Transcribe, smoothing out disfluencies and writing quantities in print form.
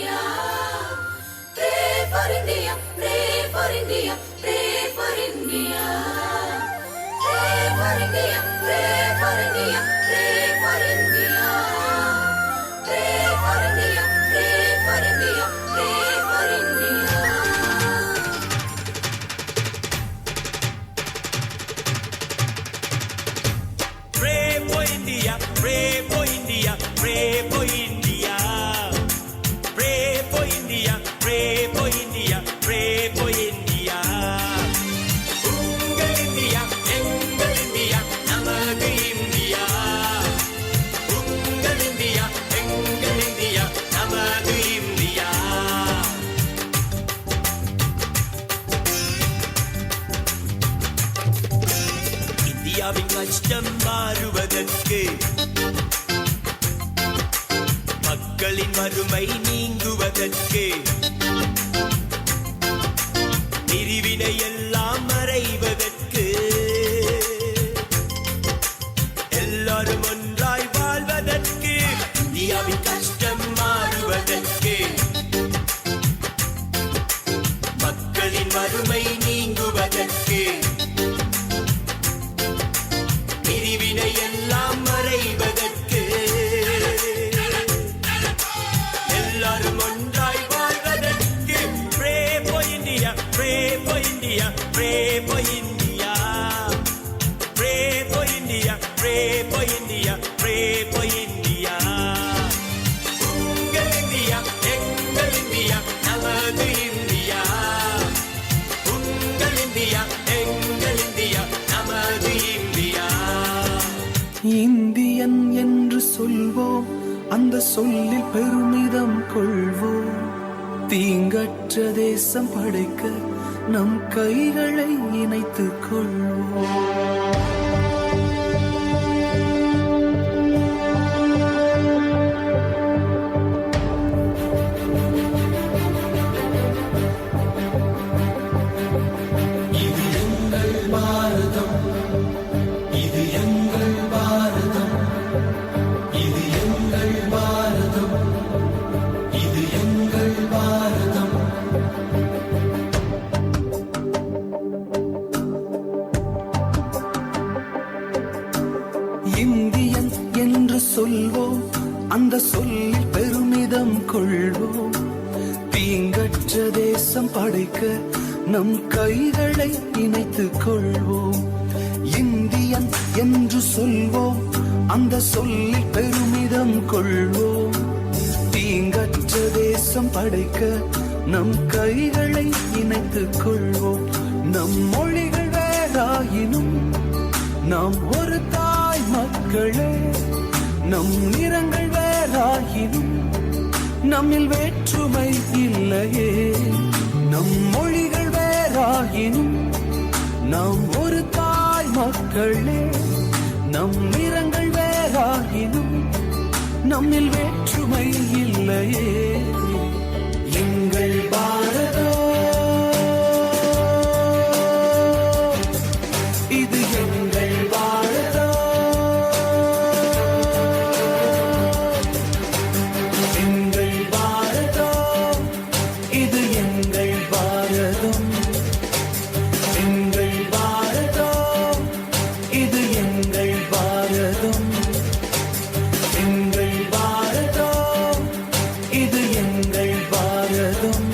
India. Pray for India, pray for India, pray for India. Pray for India, pray for India, pray for India. Pray for India, pray for India, pray for India. Pray for India, pray for India, pray for India. Pray for India, pray for India, pray for India. உங்கள் India, எங்கள் India, நமது India. உங்கள் India, எங்கள் India, நமது India. இந்தியாவின் கஷ்டம் மாறுவதற்கு, மக்களின் வறுமை நீங்குவதற்கு, பிரிவினை எல்லாம் மறைவதற்கு, எல்லாரும் ஒன்றாய் வாழ்வதற்கு, இந்தியாவின் கஷ்டம் மாறுவதற்கு, மக்களின் வறுமை நீங்குவதற்கு, பிரிவினை எல்லாம் மறைவதற்கு, எல்லாரும் ஒன்றாய் வாழ்வதற்கு. Pray for India, pray for India, pray for India. Pray for India, pray for India, pray for India. உங்கள் இந்தியா, எங்கள் இந்தியா, நமது இந்தியா. உங்கள் இந்தியா, எங்கள் இந்தியா, நமது இந்தியா. இந்தியன் என்று சொல்வோம், அந்த சொல்லில் பெருமிதம் கொள்வோம். தீங்கற்ற தேசம் படைக்க நம் கைகளை இணைத்துக் கொள்வோம். இது எங்கள் பாரதம், இது எங்கள் பாரதம், இது எங்கள் பாரதம், இது எங்கள் பாரதம். இந்தியன் என்று சொல்வோம், அந்த சொல்லில் பெருமிதம் கொள்வோம். தீங்கற்ற தேசம் படைக்க நம் கைகளை இணைத்துக் கொள்வோம். இந்தியன் என்று சொல்வோம், அந்த சொல்லில் பெருமிதம் கொள்வோம். தீங்கற்ற தேசம் படைக்க நம் கைகளை இணைத்துக் கொள்வோம். நம் மொழிகள் வேறாயினும் நாம் ஒரு தாய் மக்களே. நம் நிறங்கள் வேறாயினும் நம்மில் வேற்றுமை இல்லையே. நம் மொழிகள் வேறாயினும் நாம் ஒரு தாய் மக்களே. நம் நிறங்கள் வேறாயினும் நம்மில் வேற்றுமை இல்லையே. எங்கள் பாரதம், இது எங்கள் பாரதம். எங்கள் பாரதம், இது எங்கள் பாரதம். எங்கள் பாரதம், இது எங்கள் பாரதம். எங்கள் பாரதம், இது எங்கள் பாரதம்.